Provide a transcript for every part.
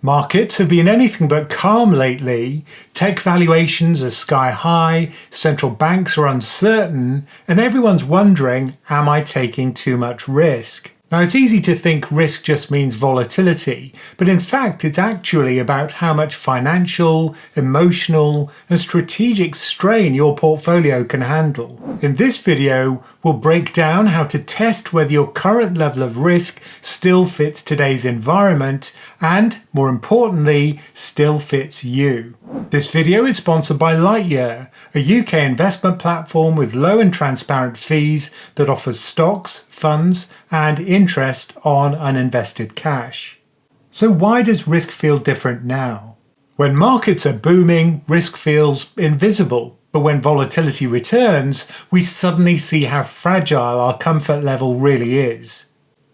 Markets have been anything but calm lately. Tech valuations are sky high, central banks are uncertain, and everyone's wondering, am I taking too much risk? Now, it's easy to think risk just means volatility, but in fact it's actually about how much financial, emotional, and strategic strain your portfolio can handle. In this video, we'll break down how to test whether your current level of risk still fits today's environment and, more importantly, still fits you. This video is sponsored by Lightyear, a UK investment platform with low and transparent fees that offers stocks, funds, and interest on uninvested cash. So why does risk feel different now? When markets are booming, risk feels invisible. But when volatility returns, we suddenly see how fragile our comfort level really is.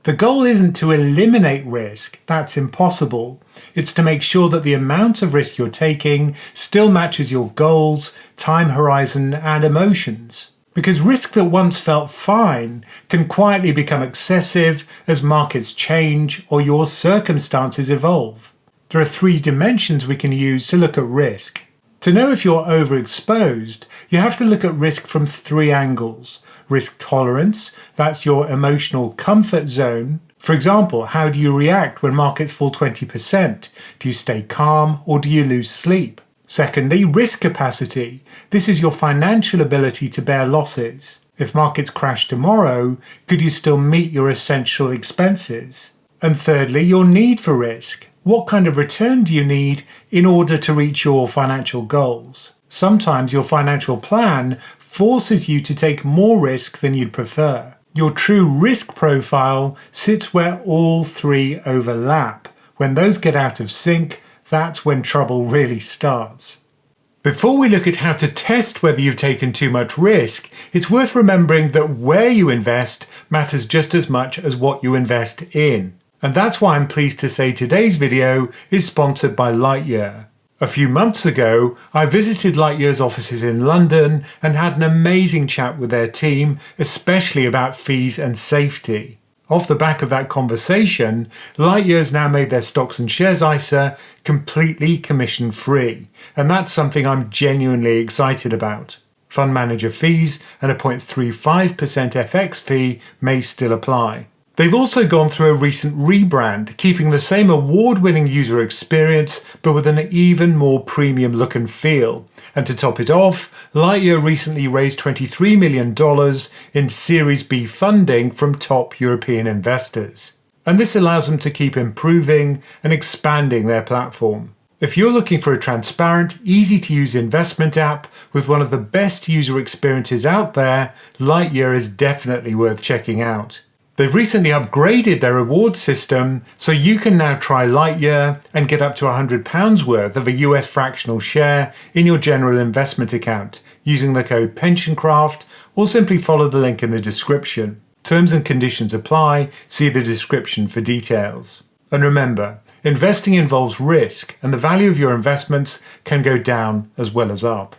The goal isn't to eliminate risk, that's impossible. It's to make sure that the amount of risk you're taking still matches your goals, time horizon, and emotions. Because risk that once felt fine can quietly become excessive as markets change or your circumstances evolve. There are 3 dimensions we can use to look at risk. To know if you're overexposed, you have to look at risk from 3 angles. Risk tolerance, that's your emotional comfort zone. For example, how do you react when markets fall 20%? Do you stay calm or do you lose sleep? Secondly, risk capacity. This is your financial ability to bear losses. If markets crash tomorrow, could you still meet your essential expenses? And thirdly, your need for risk. What kind of return do you need in order to reach your financial goals? Sometimes your financial plan forces you to take more risk than you'd prefer. Your true risk profile sits where all 3 overlap. When those get out of sync, that's when trouble really starts. Before we look at how to test whether you've taken too much risk, it's worth remembering that where you invest matters just as much as what you invest in. And that's why I'm pleased to say today's video is sponsored by Lightyear. A few months ago, I visited Lightyear's offices in London and had an amazing chat with their team, especially about fees and safety. Off the back of that conversation, Lightyear's now made their stocks and shares ISA completely commission free, and that's something I'm genuinely excited about. Fund manager fees and a 0.35% FX fee may still apply. They've also gone through a recent rebrand, keeping the same award-winning user experience but with an even more premium look and feel. And to top it off, Lightyear recently raised $23 million in Series B funding from top European investors. And this allows them to keep improving and expanding their platform. If you're looking for a transparent, easy-to-use investment app with one of the best user experiences out there, Lightyear is definitely worth checking out. They've recently upgraded their reward system, so you can now try Lightyear and get up to £100 worth of a US fractional share in your general investment account using the code PensionCraft, or simply follow the link in the description. Terms and conditions apply, see the description for details. And remember, investing involves risk, and the value of your investments can go down as well as up.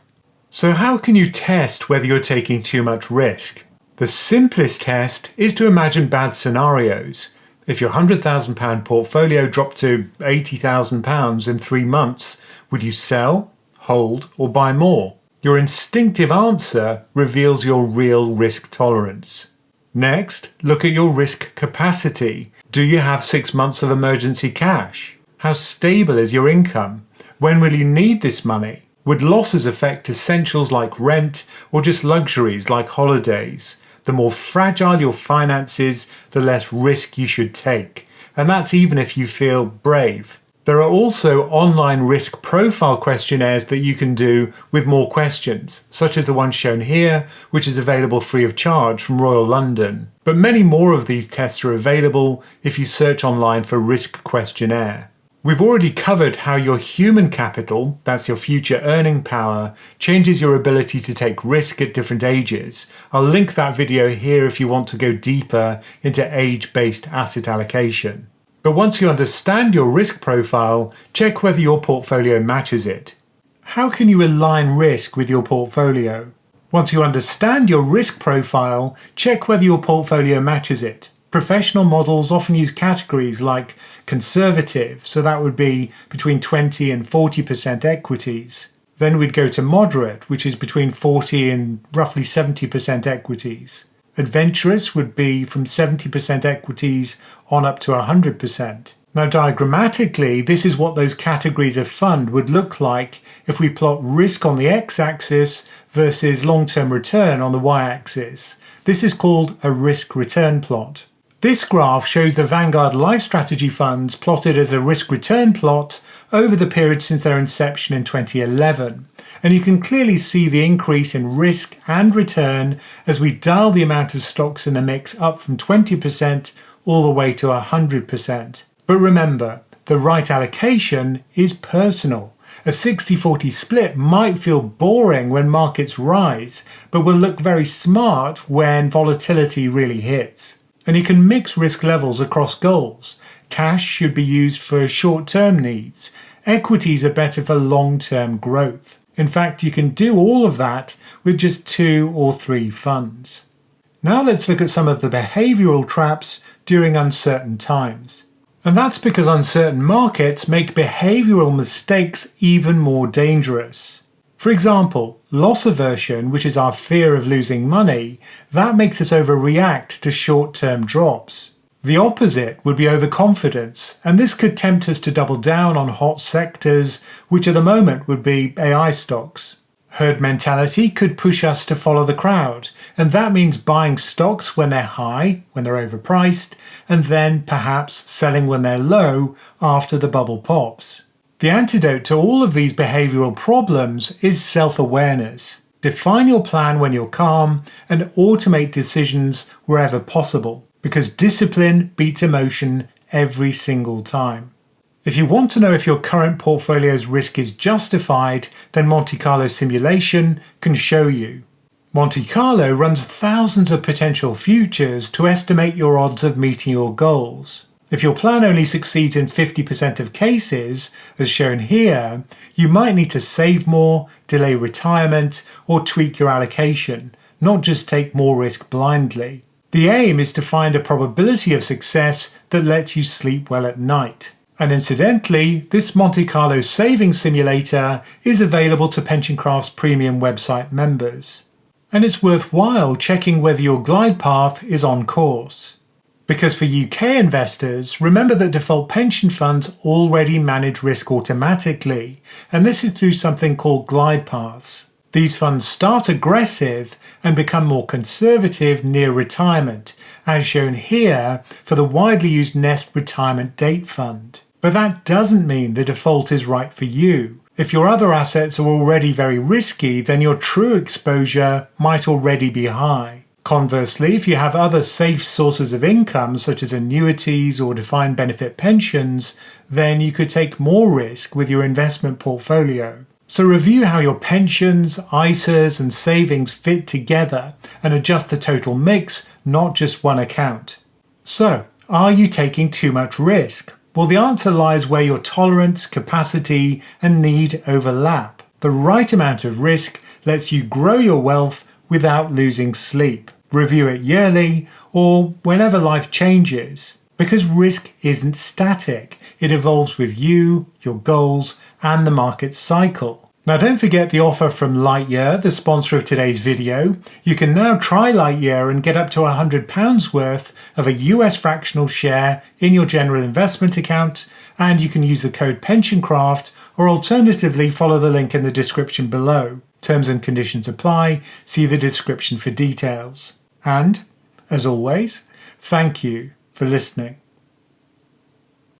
So how can you test whether you're taking too much risk? The simplest test is to imagine bad scenarios. If your £100,000 portfolio dropped to £80,000 in 3 months, would you sell, hold, or buy more? Your instinctive answer reveals your real risk tolerance. Next, look at your risk capacity. Do you have 6 months of emergency cash? How stable is your income? When will you need this money? Would losses affect essentials like rent or just luxuries like holidays? The more fragile your finances, the less risk you should take. And that's even if you feel brave. There are also online risk profile questionnaires that you can do with more questions, such as the one shown here, which is available free of charge from Royal London. But many more of these tests are available if you search online for risk questionnaire. We've already covered how your human capital, that's your future earning power, changes your ability to take risk at different ages. I'll link that video here if you want to go deeper into age-based asset allocation. But once you understand your risk profile, check whether your portfolio matches it. How can you align risk with your portfolio? Once you understand your risk profile, check whether your portfolio matches it. Professional models often use categories like conservative, so that would be between 20 and 40% equities. Then we'd go to moderate, which is between 40 and roughly 70% equities. Adventurous would be from 70% equities on up to 100%. Now diagrammatically, this is what those categories of fund would look like if we plot risk on the x-axis versus long-term return on the y-axis. This is called a risk-return plot. This graph shows the Vanguard Life Strategy funds plotted as a risk-return plot over the period since their inception in 2011. And you can clearly see the increase in risk and return as we dial the amount of stocks in the mix up from 20% all the way to 100%. But remember, the right allocation is personal. A 60-40 split might feel boring when markets rise, but will look very smart when volatility really hits. And you can mix risk levels across goals. Cash should be used for short-term needs. Equities are better for long-term growth. In fact, you can do all of that with just 2 or 3 funds. Now let's look at some of the behavioural traps during uncertain times. And that's because uncertain markets make behavioural mistakes even more dangerous. For example, loss aversion, which is our fear of losing money, that makes us overreact to short-term drops. The opposite would be overconfidence, and this could tempt us to double down on hot sectors, which at the moment would be AI stocks. Herd mentality could push us to follow the crowd, and that means buying stocks when they're high, when they're overpriced, and then perhaps selling when they're low after the bubble pops. The antidote to all of these behavioural problems is self-awareness. Define your plan when you're calm and automate decisions wherever possible, because discipline beats emotion every single time. If you want to know if your current portfolio's risk is justified, then Monte Carlo simulation can show you. Monte Carlo runs thousands of potential futures to estimate your odds of meeting your goals. If your plan only succeeds in 50% of cases, as shown here, you might need to save more, delay retirement, or tweak your allocation, not just take more risk blindly. The aim is to find a probability of success that lets you sleep well at night. And incidentally, this Monte Carlo savings simulator is available to PensionCraft's premium website members. And it's worthwhile checking whether your glide path is on course. Because for UK investors, remember that default pension funds already manage risk automatically, and this is through something called glide paths. These funds start aggressive and become more conservative near retirement, as shown here for the widely used Nest Retirement Date Fund. But that doesn't mean the default is right for you. If your other assets are already very risky, then your true exposure might already be high. Conversely, if you have other safe sources of income, such as annuities or defined benefit pensions, then you could take more risk with your investment portfolio. So review how your pensions, ISAs, and savings fit together and adjust the total mix, not just one account. So, are you taking too much risk? Well, the answer lies where your tolerance, capacity, and need overlap. The right amount of risk lets you grow your wealth without losing sleep. Review it yearly or whenever life changes. Because risk isn't static. It evolves with you, your goals, and the market cycle. Now don't forget the offer from Lightyear, the sponsor of today's video. You can now try Lightyear and get up to £100 worth of a US fractional share in your general investment account, and you can use the code PensionCraft or alternatively follow the link in the description below. Terms and conditions apply. See the description for details. And, as always, thank you for listening.